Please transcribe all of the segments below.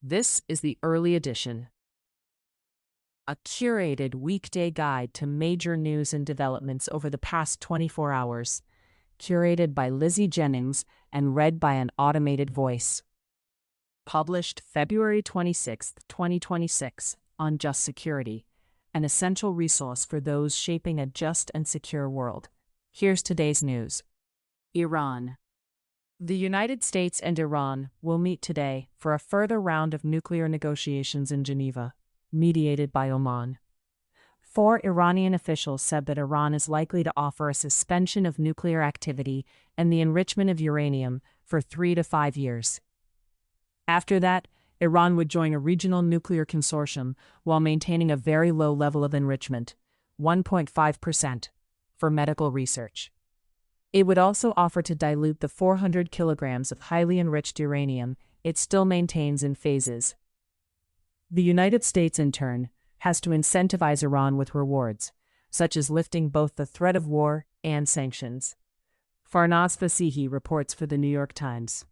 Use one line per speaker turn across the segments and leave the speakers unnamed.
This is the early edition, a curated weekday guide to major news and developments over the past 24 hours, curated by Lizzie Jennings and read by an automated voice. Published February 26, 2026, on Just Security, an essential resource for those shaping a just and secure world. Here's today's news. Iran. The United States and Iran will meet today for a further round of nuclear negotiations in Geneva, mediated by Oman. 4 Iranian officials said that Iran is likely to offer a suspension of nuclear activity and the enrichment of uranium for 3 to 5 years. After that, Iran would join a regional nuclear consortium while maintaining a very low level of enrichment, 1.5%, for medical research. It would also offer to dilute the 400 kilograms of highly enriched uranium it still maintains in phases. The United States, in turn, has to incentivize Iran with rewards, such as lifting both the threat of war and sanctions. Farnaz Fasihi reports for the New York Times.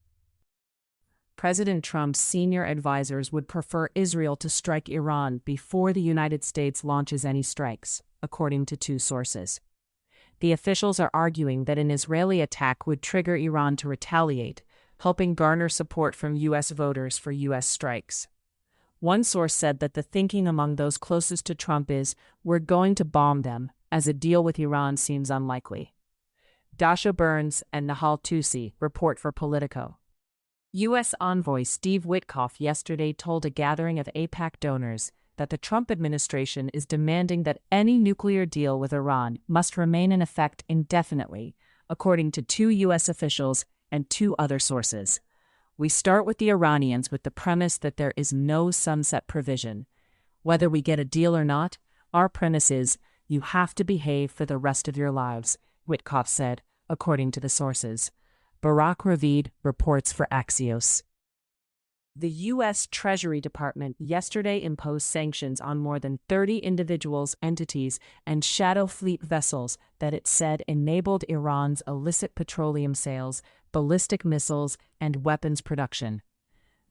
President Trump's senior advisors would prefer Israel to strike Iran before the United States launches any strikes, according to 2 sources. The officials are arguing that an Israeli attack would trigger Iran to retaliate, helping garner support from U.S. voters for U.S. strikes. One source said that the thinking among those closest to Trump is, "We're going to bomb them," as a deal with Iran seems unlikely. Dasha Burns and Nahal Tusi report for Politico. U.S. envoy Steve Witkoff yesterday told a gathering of AIPAC donors that the Trump administration is demanding that any nuclear deal with Iran must remain in effect indefinitely, according to 2 U.S. officials and 2 other sources. "We start with the Iranians with the premise that there is no sunset provision. Whether we get a deal or not, our premise is, you have to behave for the rest of your lives," Witkoff said, according to the sources. Barak Ravid reports for Axios. The U.S. Treasury Department yesterday imposed sanctions on more than 30 individuals, entities, and shadow fleet vessels that it said enabled Iran's illicit petroleum sales, ballistic missiles, and weapons production.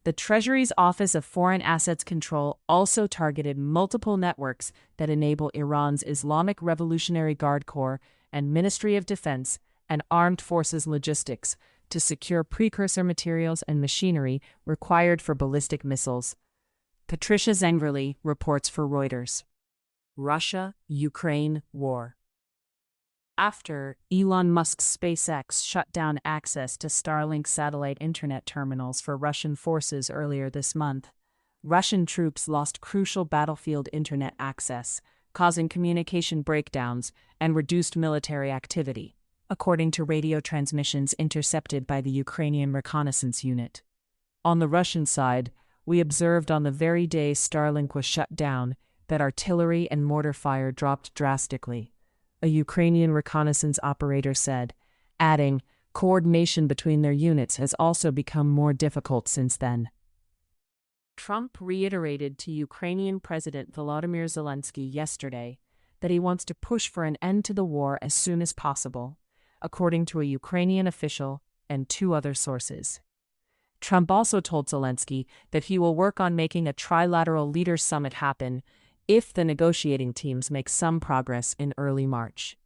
The Treasury's Office of Foreign Assets Control also targeted multiple networks that enable Iran's Islamic Revolutionary Guard Corps and Ministry of Defense and Armed Forces Logistics to secure precursor materials and machinery required for ballistic missiles. Patricia Zengverly reports for Reuters. Russia-Ukraine war. After Elon Musk's SpaceX shut down access to Starlink satellite internet terminals for Russian forces earlier this month, Russian troops lost crucial battlefield internet access, causing communication breakdowns and reduced military activity, according to radio transmissions intercepted by the Ukrainian reconnaissance unit. On the Russian side, we observed on the very day Starlink was shut down that artillery and mortar fire dropped drastically, a Ukrainian reconnaissance operator said, adding, coordination between their units has also become more difficult since then. Trump reiterated to Ukrainian President Volodymyr Zelensky yesterday that he wants to push for an end to the war as soon as possible, according to a Ukrainian official and 2 other sources. Trump also told Zelensky that he will work on making a trilateral leaders' summit happen if the negotiating teams make some progress in early March.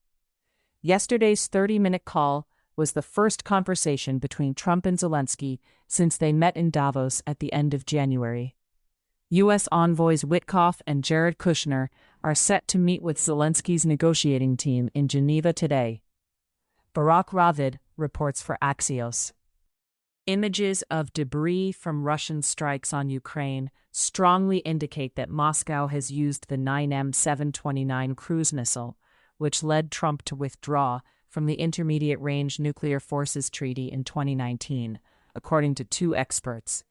Yesterday's 30-minute call was the first conversation between Trump and Zelensky since they met in Davos at the end of January. U.S. envoys Witkoff and Jared Kushner are set to meet with Zelensky's negotiating team in Geneva today. Barak Ravid reports for Axios. Images of debris from Russian strikes on Ukraine strongly indicate that Moscow has used the 9M729 cruise missile, which led Trump to withdraw from the Intermediate Range Nuclear Forces Treaty in 2019, according to 2 experts.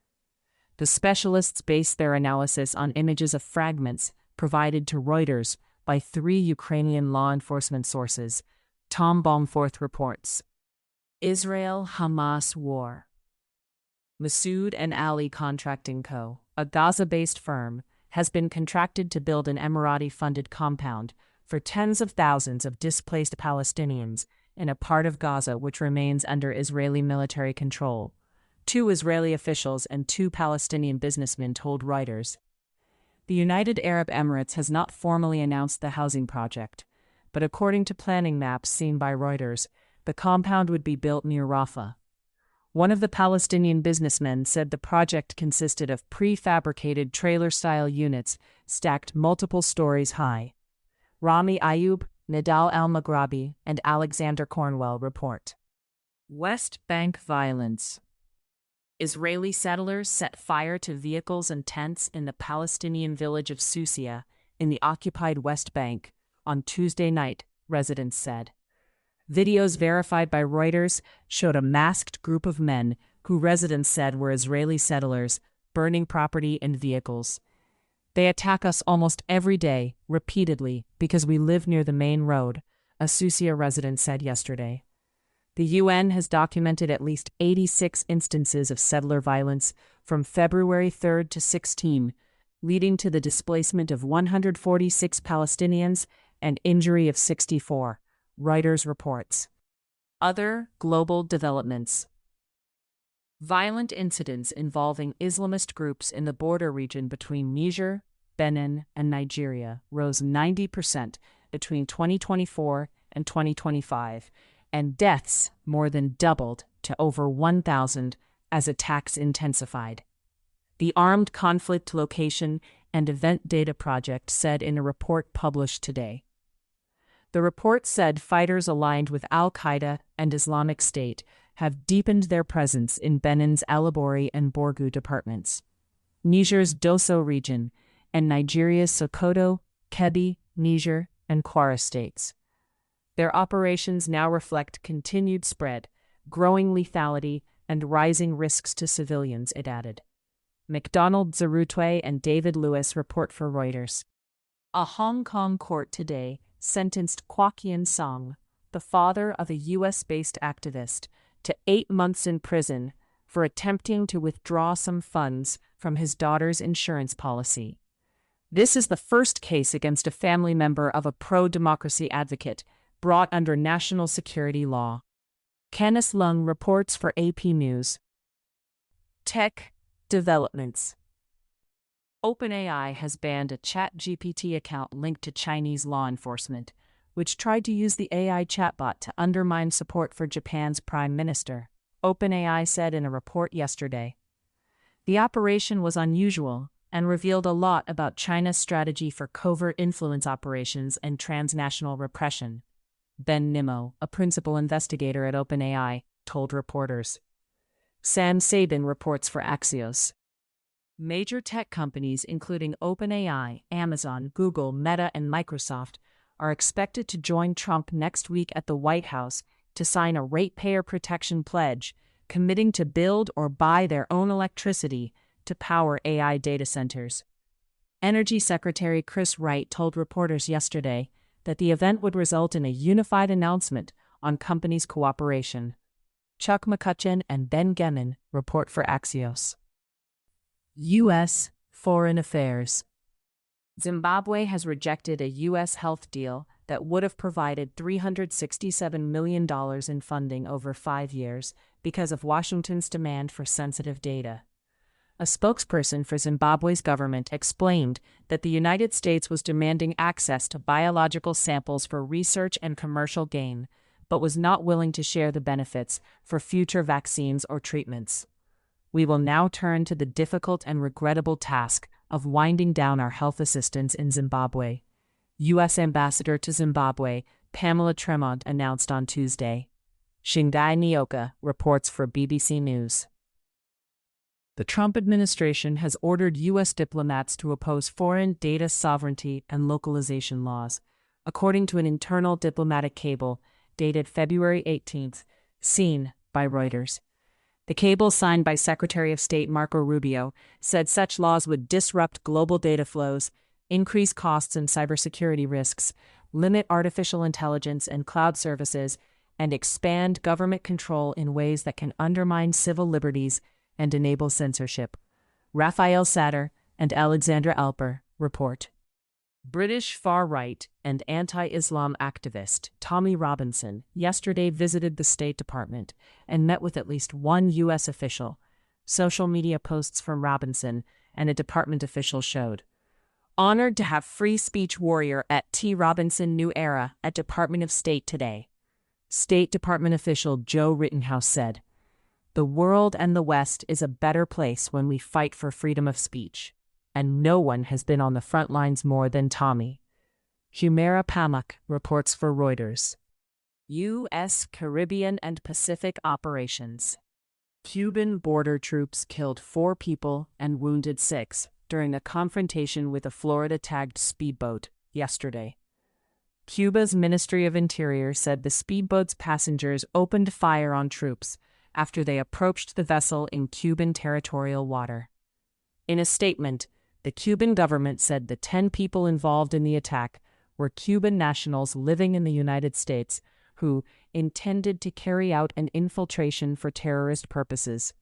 The specialists based their analysis on images of fragments provided to Reuters by 3 Ukrainian law enforcement sources, Tom Baumforth reports. Israel-Hamas war. Masood and Ali Contracting Co., a Gaza-based firm, has been contracted to build an Emirati-funded compound for tens of thousands of displaced Palestinians in a part of Gaza which remains under Israeli military control, Two Israeli officials and two Palestinian businessmen told Reuters. The United Arab Emirates has not formally announced the housing project, but according to planning maps seen by Reuters, the compound would be built near Rafah. One of the Palestinian businessmen said the project consisted of prefabricated trailer-style units stacked multiple stories high. Rami Ayub, Nidal Al-Maghrabi, and Alexander Cornwell report. West Bank violence. Israeli settlers set fire to vehicles and tents in the Palestinian village of Susia in the occupied West Bank on Tuesday night, residents said. Videos verified by Reuters showed a masked group of men who residents said were Israeli settlers burning property and vehicles. They attack us almost every day, repeatedly, because we live near the main road, a Susia resident said yesterday. The UN has documented at least 86 instances of settler violence from February 3 to 16, leading to the displacement of 146 Palestinians and injury of 64, Reuters reports. Other global developments. Violent incidents involving Islamist groups in the border region between Niger, Benin, and Nigeria rose 90% between 2024 and 2025, and deaths more than doubled to over 1,000 as attacks intensified. The Armed Conflict Location and Event Data Project said in a report published today. The report said fighters aligned with al-Qaeda and Islamic State have deepened their presence in Benin's Alabori and Borgu departments, Niger's Dosso region, and Nigeria's Sokoto, Kebbi, Niger, and Kwara states. Their operations now reflect continued spread, growing lethality, and rising risks to civilians, it added. McDonald Zarutwe and David Lewis report for Reuters. A Hong Kong court today sentenced Kwok Yin Song, the father of a U.S.-based activist, to 8 months in prison for attempting to withdraw some funds from his daughter's insurance policy. This is the first case against a family member of a pro-democracy advocate brought under national security law. Kenneth Lung reports for AP News. Tech developments. OpenAI has banned a ChatGPT account linked to Chinese law enforcement, which tried to use the AI chatbot to undermine support for Japan's prime minister, OpenAI said in a report yesterday. The operation was unusual and revealed a lot about China's strategy for covert influence operations and transnational repression. Ben Nimmo, a principal investigator at OpenAI, told reporters. Sam Sabin reports for Axios. Major tech companies including OpenAI, Amazon, Google, Meta, and Microsoft are expected to join Trump next week at the White House to sign a ratepayer protection pledge, committing to build or buy their own electricity to power AI data centers. Energy Secretary Chris Wright told reporters yesterday that the event would result in a unified announcement on companies' cooperation. Chuck McCutcheon and Ben Gemin report for Axios. U.S. Foreign Affairs. Zimbabwe has rejected a U.S. health deal that would have provided $367 million in funding over 5 years because of Washington's demand for sensitive data. A spokesperson for Zimbabwe's government explained that the United States was demanding access to biological samples for research and commercial gain, but was not willing to share the benefits for future vaccines or treatments. We will now turn to the difficult and regrettable task of winding down our health assistance in Zimbabwe, U.S. Ambassador to Zimbabwe Pamela Tremont announced on Tuesday. Shingai Nyoka reports for BBC News. The Trump administration has ordered U.S. diplomats to oppose foreign data sovereignty and localization laws, according to an internal diplomatic cable dated February 18th, seen by Reuters. The cable, signed by Secretary of State Marco Rubio, said such laws would disrupt global data flows, increase costs and cybersecurity risks, limit artificial intelligence and cloud services, and expand government control in ways that can undermine civil liberties and enable censorship. Raphael Satter and Alexandra Alper report. British far-right and anti-Islam activist Tommy Robinson yesterday visited the State Department and met with at least one U.S. official, social media posts from Robinson and a department official showed. Honored to have free speech warrior at T. Robinson New Era at Department of State today. State Department official Joe Rittenhouse said, "The world and the West is a better place when we fight for freedom of speech, and no one has been on the front lines more than Tommy." Humaira Pamak reports for Reuters. U.S. Caribbean and Pacific operations. Cuban border troops killed 4 people and wounded 6 during a confrontation with a Florida-tagged speedboat yesterday. Cuba's Ministry of Interior said the speedboat's passengers opened fire on troops after they approached the vessel in Cuban territorial water. In a statement, the Cuban government said the 10 people involved in the attack were Cuban nationals living in the United States who intended to carry out an infiltration for terrorist purposes.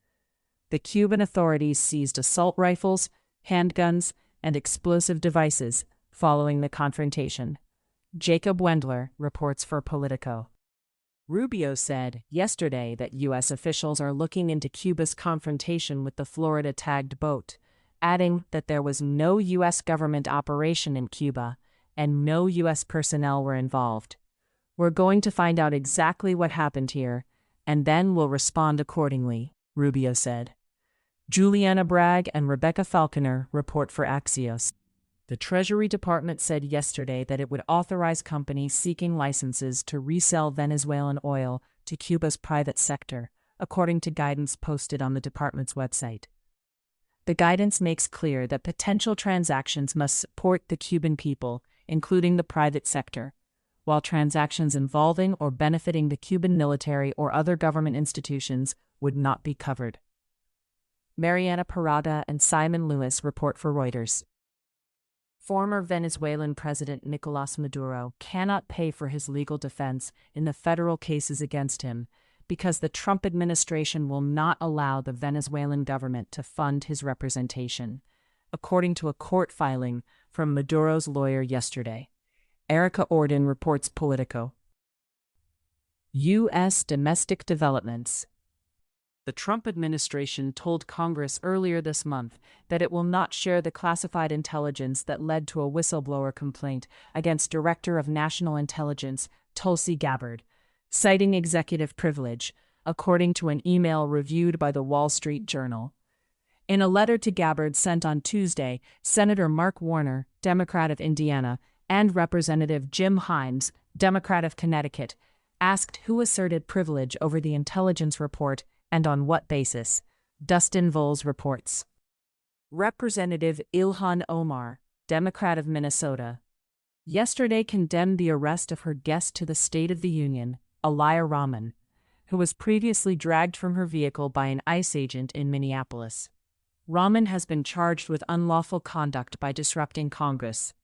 The Cuban authorities seized assault rifles, handguns, and explosive devices following the confrontation. Jacob Wendler reports for Politico. Rubio said yesterday that U.S. officials are looking into Cuba's confrontation with the Florida-tagged boat, adding that there was no U.S. government operation in Cuba and no U.S. personnel were involved. "We're going to find out exactly what happened here, and then we'll respond accordingly," Rubio said. Juliana Bragg and Rebecca Falconer report for Axios. The Treasury Department said yesterday that it would authorize companies seeking licenses to resell Venezuelan oil to Cuba's private sector, according to guidance posted on the department's website. The guidance makes clear that potential transactions must support the Cuban people, including the private sector, while transactions involving or benefiting the Cuban military or other government institutions would not be covered. Mariana Parada and Simon Lewis report for Reuters. Former Venezuelan President Nicolás Maduro cannot pay for his legal defense in the federal cases against him because the Trump administration will not allow the Venezuelan government to fund his representation, according to a court filing from Maduro's lawyer yesterday. Erica Orden reports Politico. U.S. domestic developments. The Trump administration told Congress earlier this month that it will not share the classified intelligence that led to a whistleblower complaint against Director of National Intelligence Tulsi Gabbard, citing executive privilege, according to an email reviewed by the Wall Street Journal. In a letter to Gabbard sent on Tuesday, Senator Mark Warner, Democrat of Indiana, and Representative Jim Himes, Democrat of Connecticut, asked who asserted privilege over the intelligence report and on what basis. Dustin Voles reports. Representative Ilhan Omar, Democrat of Minnesota, yesterday condemned the arrest of her guest to the State of the Union, Aliyah Rahman, who was previously dragged from her vehicle by an ICE agent in Minneapolis. Rahman has been charged with unlawful conduct by disrupting Congress,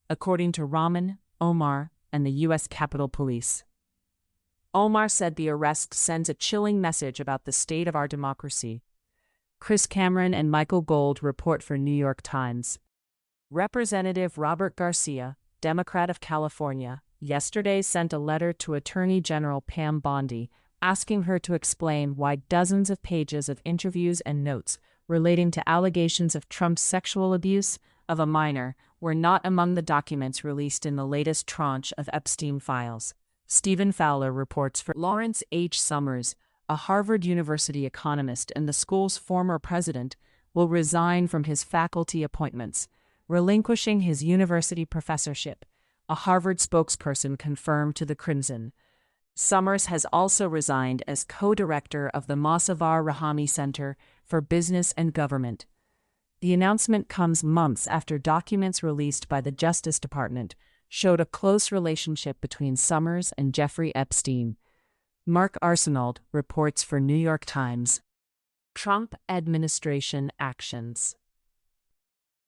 according to Rahman, Omar, and the U.S. Capitol Police. Omar said the arrest sends a chilling message about the state of our democracy. Chris Cameron and Michael Gold report for New York Times. Representative Robert Garcia, Democrat of California, yesterday sent a letter to Attorney General Pam Bondi asking her to explain why dozens of pages of interviews and notes relating to allegations of Trump's sexual abuse of a minor were not among the documents released in the latest tranche of Epstein files. Stephen Fowler reports for Lawrence H. Summers, a Harvard University economist and the school's former president, will resign from his faculty appointments, relinquishing his university professorship, a Harvard spokesperson confirmed to the Crimson. Summers has also resigned as co-director of the Mossavar Rahami Center for Business and Government. The announcement comes months after documents released by the Justice Department showed a close relationship between Summers and Jeffrey Epstein. Mark Arsenault reports for New York Times. Trump administration actions.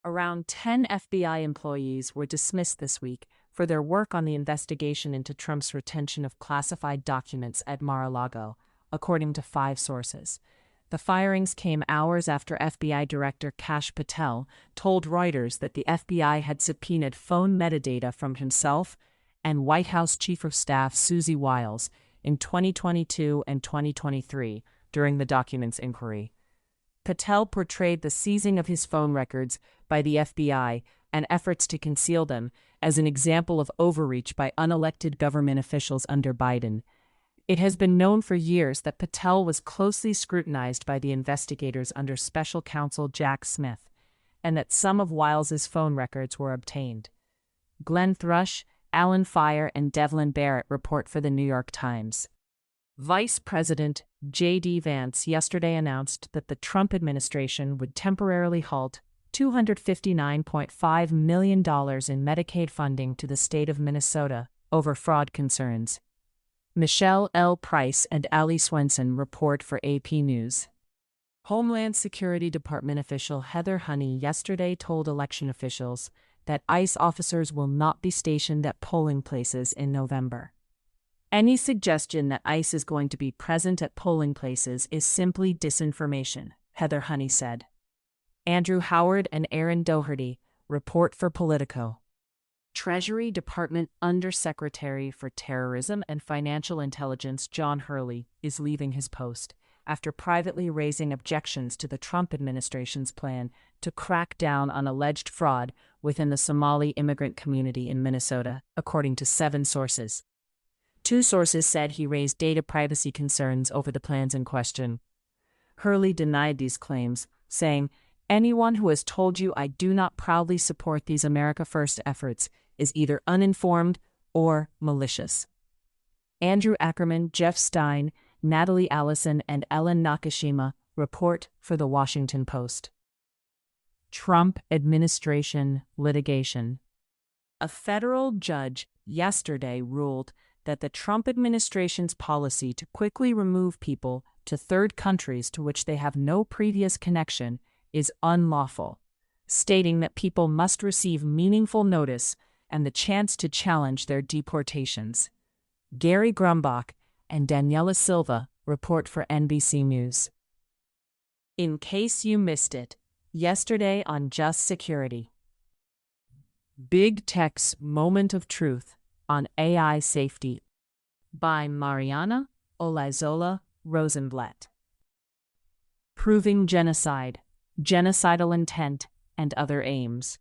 Around 10 FBI employees were dismissed this week for their work on the investigation into Trump's retention of classified documents at Mar-a-Lago, according to 5 sources. The firings came hours after FBI Director Kash Patel told Reuters that the FBI had subpoenaed phone metadata from himself and White House Chief of Staff Susie Wiles in 2022 and 2023 during the documents inquiry. Patel portrayed the seizing of his phone records by the FBI and efforts to conceal them as an example of overreach by unelected government officials under Biden. It has been known for years that Patel was closely scrutinized by the investigators under Special Counsel Jack Smith, and that some of Wiles's phone records were obtained. Glenn Thrush, Alan Fire, and Devlin Barrett report for the New York Times. Vice President J.D. Vance yesterday announced that the Trump administration would temporarily halt $259.5 million in Medicaid funding to the state of Minnesota over fraud concerns. Michelle L. Price and Ali Swenson report for AP News. Homeland Security Department official Heather Honey yesterday told election officials that ICE officers will not be stationed at polling places in November. Any suggestion that ICE is going to be present at polling places is simply disinformation, Heather Honey said. Andrew Howard and Aaron Doherty report for Politico. Treasury Department Undersecretary for Terrorism and Financial Intelligence John Hurley is leaving his post after privately raising objections to the Trump administration's plan to crack down on alleged fraud within the Somali immigrant community in Minnesota, according to 7 sources. 2 sources said he raised data privacy concerns over the plans in question. Hurley denied these claims, saying, "Anyone who has told you I do not proudly support these America First efforts is either uninformed or malicious." Andrew Ackerman, Jeff Stein, Natalie Allison, and Ellen Nakashima report for The Washington Post. Trump administration litigation. A federal judge yesterday ruled that the Trump administration's policy to quickly remove people to third countries to which they have no previous connection is unlawful, stating that people must receive meaningful notice and the chance to challenge their deportations. Gary Grumbach and Daniela Silva report for NBC News. In case you missed it, yesterday on Just Security. Big Tech's Moment of Truth on AI Safety by Mariana Olazola Rosenblatt. Proving Genocide, Genocidal Intent, and Other Aims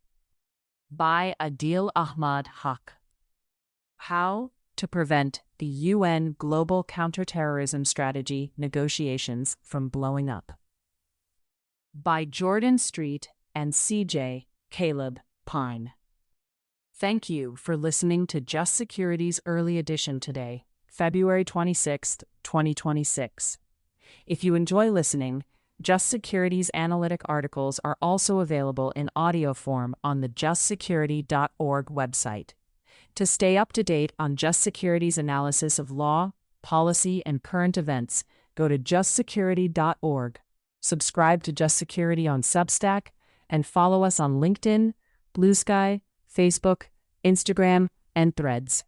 by Adil Ahmad Haq. How to Prevent the UN Global Counterterrorism Strategy Negotiations from Blowing Up by Jordan Street and CJ Caleb Pine. Thank you for listening to Just Security's early edition today, February 26, 2026. If you enjoy listening, Just Security's analytic articles are also available in audio form on the justsecurity.org website. To stay up to date on Just Security's analysis of law, policy, and current events, go to justsecurity.org, subscribe to Just Security on Substack, and follow us on LinkedIn, Blue Sky, Facebook, Instagram, and Threads.